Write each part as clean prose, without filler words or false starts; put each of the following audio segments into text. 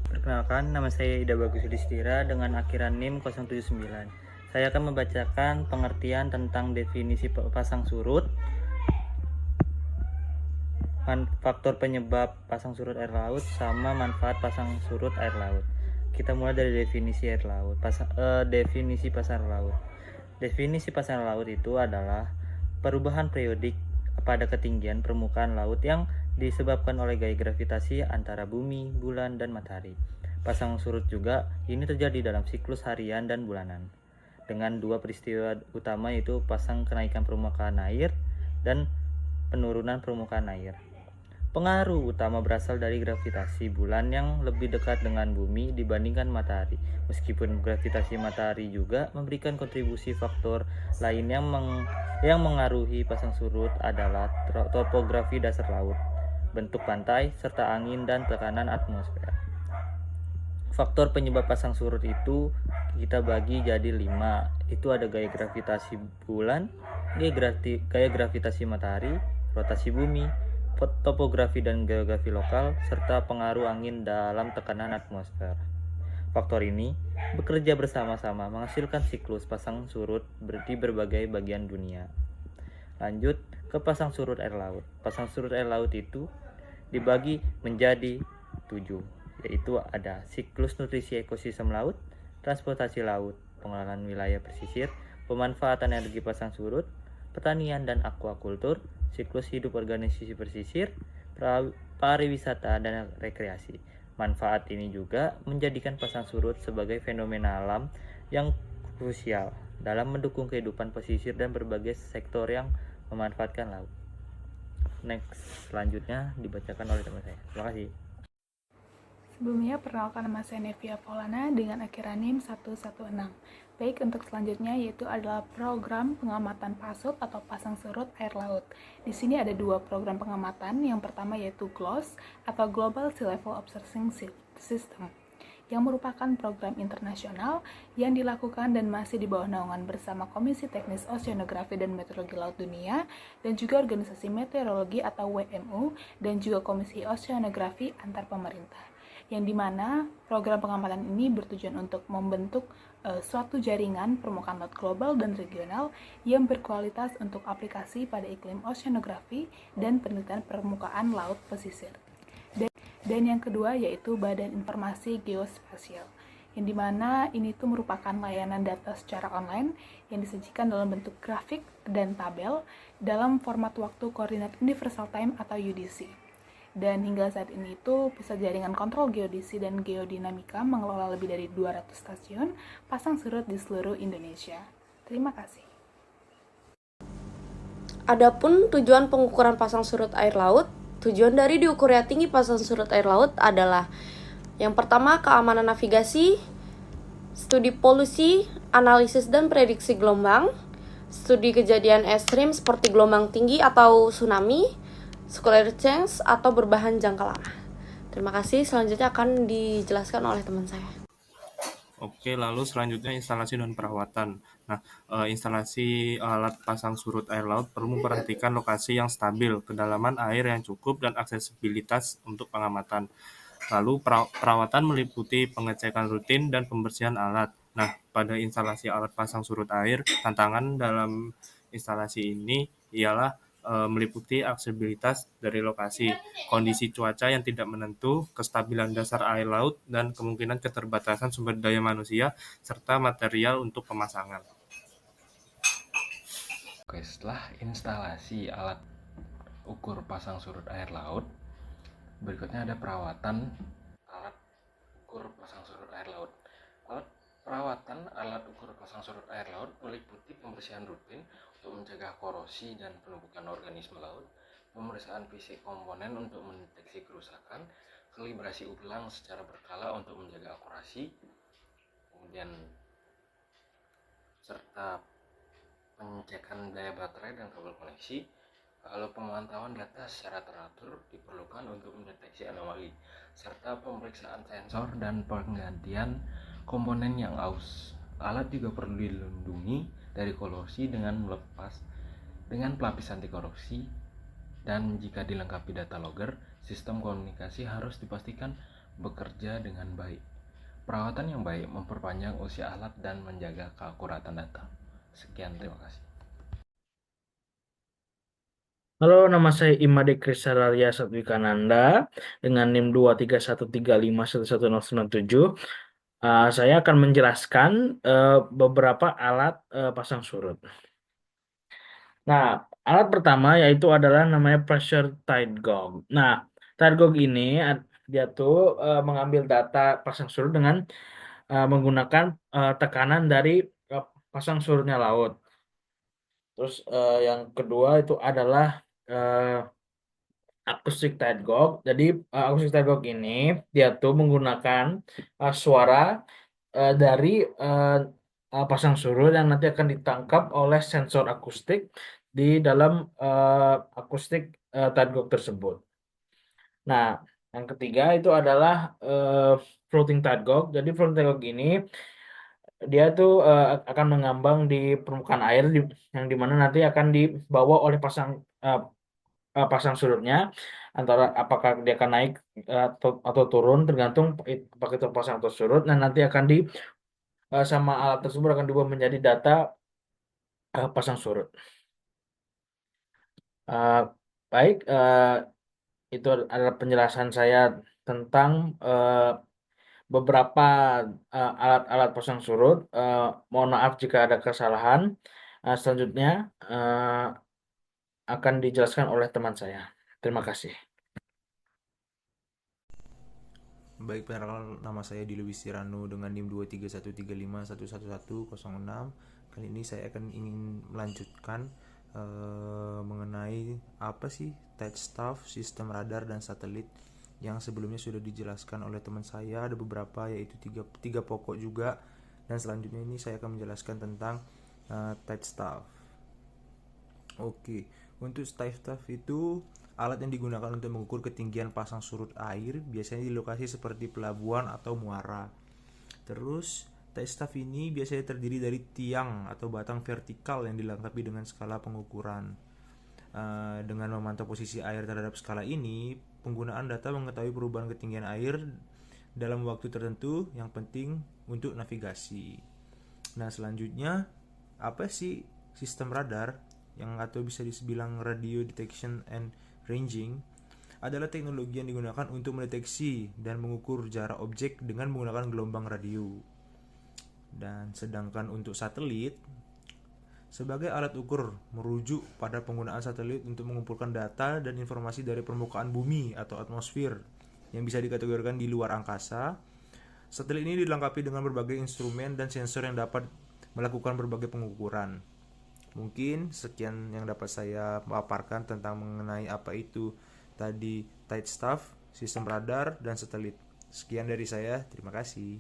Perkenalkan, nama saya Ida Bagus Yudhistira dengan akhiran NIM 079. Saya akan membacakan pengertian tentang definisi pasang surut, faktor penyebab pasang surut air laut, sama manfaat pasang surut air laut. Kita mulai dari definisi air laut. Definisi pasang laut. Definisi pasang laut itu adalah perubahan periodik pada ketinggian permukaan laut yang disebabkan oleh gaya gravitasi antara bumi, bulan, dan matahari. Pasang surut juga ini terjadi dalam siklus harian dan bulanan, dengan dua peristiwa utama, yaitu pasang kenaikan permukaan air dan penurunan permukaan air. Pengaruh utama berasal dari gravitasi bulan yang lebih dekat dengan bumi dibandingkan matahari. Meskipun gravitasi matahari juga memberikan kontribusi, faktor lain yang mengaruhi pasang surut adalah topografi dasar laut, bentuk pantai, serta angin dan tekanan atmosfer. Faktor penyebab pasang surut itu kita bagi jadi 5. Itu ada gaya gravitasi bulan, gaya gravitasi matahari, rotasi bumi, topografi dan geografi lokal, serta pengaruh angin dalam tekanan atmosfer. Faktor ini bekerja bersama-sama menghasilkan siklus pasang surut di berbagai bagian dunia. Lanjut ke pasang surut air laut. Pasang surut air laut itu dibagi menjadi 7, yaitu ada siklus nutrisi ekosistem laut, transportasi laut, pengelolaan wilayah pesisir, pemanfaatan energi pasang surut, pertanian dan aquakultur, siklus hidup organisasi pesisir, pariwisata dan rekreasi. Manfaat ini juga menjadikan pasang surut sebagai fenomena alam yang krusial dalam mendukung kehidupan pesisir dan berbagai sektor yang memanfaatkan laut. Next, selanjutnya dibacakan oleh teman saya. Terima kasih. Sebelumnya, perkenalkan nama saya Nevia Paulana dengan akhiran NIM 116. Baik, untuk selanjutnya yaitu adalah program pengamatan pasut atau pasang surut air laut. Di sini ada 2 program pengamatan. Yang pertama yaitu GLOS atau Global Sea Level Observing System, yang merupakan program internasional yang dilakukan dan masih di bawah naungan bersama Komisi Teknis Oceanografi dan Meteorologi Laut Dunia, dan juga Organisasi Meteorologi atau WMO, dan juga Komisi Oceanografi antar pemerintah, yang dimana program pengamatan ini bertujuan untuk membentuk suatu jaringan permukaan laut global dan regional yang berkualitas untuk aplikasi pada iklim oceanografi dan penelitian permukaan laut pesisir. Dan yang kedua yaitu Badan Informasi Geospasial, yang dimana ini tuh merupakan layanan data secara online yang disajikan dalam bentuk grafik dan tabel dalam format waktu koordinat universal time atau UDC. Dan hingga saat ini itu pusat jaringan kontrol geodesi dan geodinamika mengelola lebih dari 200 stasiun pasang surut di seluruh Indonesia. Terima kasih. Adapun tujuan pengukuran pasang surut air laut, tujuan dari diukurnya tinggi pasang surut air laut adalah yang pertama, keamanan navigasi, studi polusi, analisis dan prediksi gelombang, studi kejadian ekstrim seperti gelombang tinggi atau tsunami, scholar change atau berbahan jangka lama. Terima kasih, selanjutnya akan dijelaskan oleh teman saya. Oke, lalu selanjutnya instalasi dan perawatan. Nah, instalasi alat pasang surut air laut perlu memperhatikan lokasi yang stabil, kedalaman air yang cukup, dan aksesibilitas untuk pengamatan. Lalu perawatan meliputi pengecekan rutin dan pembersihan alat. Nah, pada instalasi alat pasang surut air, tantangan dalam instalasi ini ialah meliputi aksesibilitas dari lokasi, kondisi cuaca yang tidak menentu, kestabilan dasar air laut, dan kemungkinan keterbatasan sumber daya manusia, serta material untuk pemasangan. Oke, setelah instalasi alat ukur pasang surut air laut, berikutnya ada perawatan alat ukur pasang surut air laut. Perawatan alat ukur pasang surut air laut meliputi pembersihan rutin untuk mencegah korosi dan penumpukan organisme laut, pemeriksaan fisik komponen untuk mendeteksi kerusakan, kalibrasi ulang secara berkala untuk menjaga akurasi, kemudian serta pengecekan daya baterai dan kabel koneksi. Lalu pemantauan data secara teratur diperlukan untuk mendeteksi anomali, serta pemeriksaan sensor dan penggantian komponen yang aus. Alat juga perlu dilindungi dari korosi dengan pelapis anti korupsi, dan jika dilengkapi data logger Sistem komunikasi harus dipastikan bekerja dengan baik. Perawatan yang baik memperpanjang usia alat dan menjaga keakuratan data. Sekian, terima kasih. Halo, nama saya Imade Krisaralia Satwikananda dengan NIM 23135111097. Saya akan menjelaskan beberapa alat pasang surut. Nah, alat pertama yaitu adalah namanya pressure tight gauge. Nah, tight gauge ini dia tuh mengambil data pasang surut dengan menggunakan tekanan dari pasang surutnya laut. Terus yang kedua itu adalah acoustic tight gauge. Jadi acoustic tight gauge ini dia tuh menggunakan suara dari pasang surut yang nanti akan ditangkap oleh sensor akustik di dalam acoustic tight gauge tersebut. Nah, yang ketiga itu adalah floating tight gauge. Jadi floating tight gauge ini dia tuh akan mengambang di permukaan air yang dimana nanti akan dibawa oleh pasang surutnya, antara apakah dia akan naik atau turun tergantung apakah itu pasang atau surut. Nah, nanti akan sama alat tersebut akan diubah menjadi data pasang surut. Baik, itu adalah penjelasan saya tentang beberapa alat-alat pasang surut. Mohon maaf jika ada kesalahan. Selanjutnya akan dijelaskan oleh teman saya. Terima kasih. Baik, perkenalkan, nama saya Diluis Tirano dengan NIM 23135111106. Kali ini saya akan ingin melanjutkan mengenai apa sih tight staff, sistem radar dan satelit yang sebelumnya sudah dijelaskan oleh teman saya. Ada beberapa, yaitu tiga pokok juga, dan selanjutnya ini saya akan menjelaskan tentang tight staff. Oke, untuk tight staff itu alat yang digunakan untuk mengukur ketinggian pasang surut air, biasanya di lokasi seperti pelabuhan atau muara. Terus tight staff ini biasanya terdiri dari tiang atau batang vertikal yang dilengkapi dengan skala pengukuran. Dengan memantau posisi air terhadap skala ini, penggunaan data mengetahui perubahan ketinggian air dalam waktu tertentu yang penting untuk navigasi. Nah, selanjutnya apa sih sistem radar yang atau bisa dibilang radio detection and ranging? Adalah teknologi yang digunakan untuk mendeteksi dan mengukur jarak objek dengan menggunakan gelombang radio. Dan sedangkan untuk satelit, sebagai alat ukur merujuk pada penggunaan satelit untuk mengumpulkan data dan informasi dari permukaan bumi atau atmosfer yang bisa dikategorikan di luar angkasa. Satelit ini dilengkapi dengan berbagai instrumen dan sensor yang dapat melakukan berbagai pengukuran. Mungkin sekian yang dapat saya paparkan tentang mengenai apa itu tadi tight staff, sistem radar, dan satelit. Sekian dari saya, terima kasih.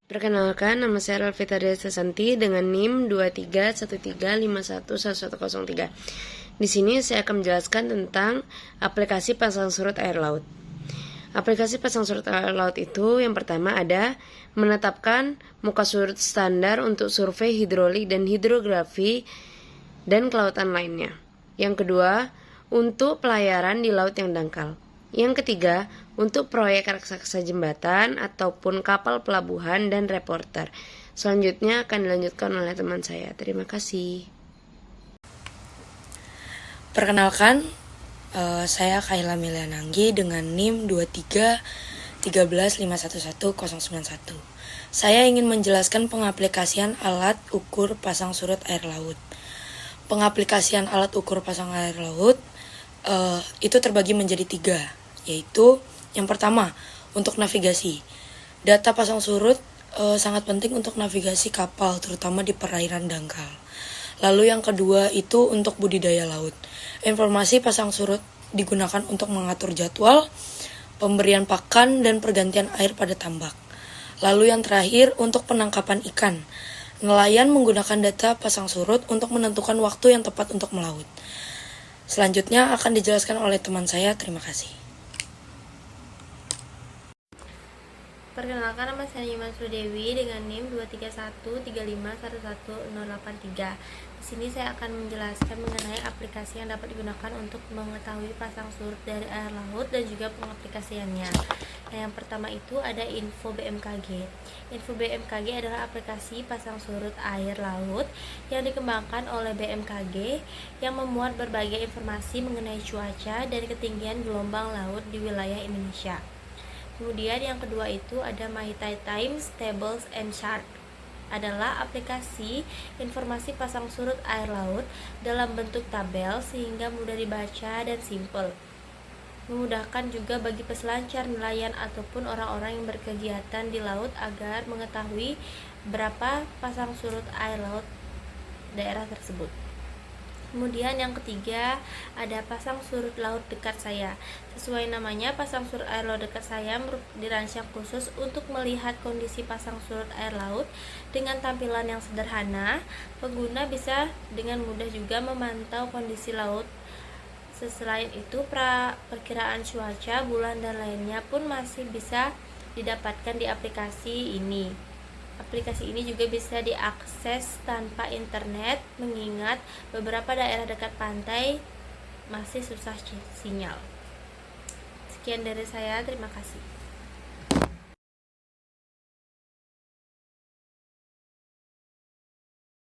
Perkenalkan, nama saya Ralvita Desasanti dengan NIM 23135111103. Di sini saya akan menjelaskan tentang aplikasi pasang surut air laut. Aplikasi pasang surut air laut itu yang pertama ada menetapkan muka surut standar untuk survei hidrolik dan hidrografi dan kelautan lainnya. Yang kedua, untuk pelayaran di laut yang dangkal. Yang ketiga, untuk proyek raksasa jembatan ataupun kapal pelabuhan dan reporter. Selanjutnya akan dilanjutkan oleh teman saya. Terima kasih. Perkenalkan, saya Kaila Miliananggi dengan NIM 23135111091. Saya ingin menjelaskan pengaplikasian alat ukur pasang surut air laut. Pengaplikasian alat ukur pasang air laut itu terbagi menjadi 3, yaitu yang pertama untuk navigasi. Data pasang surut sangat penting untuk navigasi kapal, terutama di perairan dangkal. Lalu yang kedua itu untuk budidaya laut. Informasi pasang surut digunakan untuk mengatur jadwal, pemberian pakan, dan pergantian air pada tambak. Lalu yang terakhir untuk penangkapan ikan. Nelayan menggunakan data pasang surut untuk menentukan waktu yang tepat untuk melaut. Selanjutnya akan dijelaskan oleh teman saya. Terima kasih. Perkenalkan, nama saya Yuman Sudewi dengan NIM 23135111083. Di sini saya akan menjelaskan mengenai aplikasi yang dapat digunakan untuk mengetahui pasang surut dari air laut dan juga pengaplikasiannya. Nah, yang pertama itu ada Info BMKG. Info BMKG adalah aplikasi pasang surut air laut yang dikembangkan oleh BMKG yang memuat berbagai informasi mengenai cuaca dan ketinggian gelombang laut di wilayah Indonesia. Kemudian yang kedua itu ada My Tide Times Tables and Chart, adalah aplikasi informasi pasang surut air laut dalam bentuk tabel sehingga mudah dibaca dan simple. Memudahkan juga bagi peselancar, nelayan ataupun orang-orang yang berkegiatan di laut agar mengetahui berapa pasang surut air laut daerah tersebut. Kemudian yang ketiga ada pasang surut laut dekat saya. Sesuai namanya, pasang surut air laut dekat saya dirancang khusus untuk melihat kondisi pasang surut air laut dengan tampilan yang sederhana. Pengguna bisa dengan mudah juga memantau kondisi laut. Selain itu, perkiraan cuaca, bulan dan lainnya pun masih bisa didapatkan di aplikasi ini. Aplikasi ini juga bisa diakses tanpa internet, mengingat beberapa daerah dekat pantai masih susah sinyal. Sekian dari saya, terima kasih.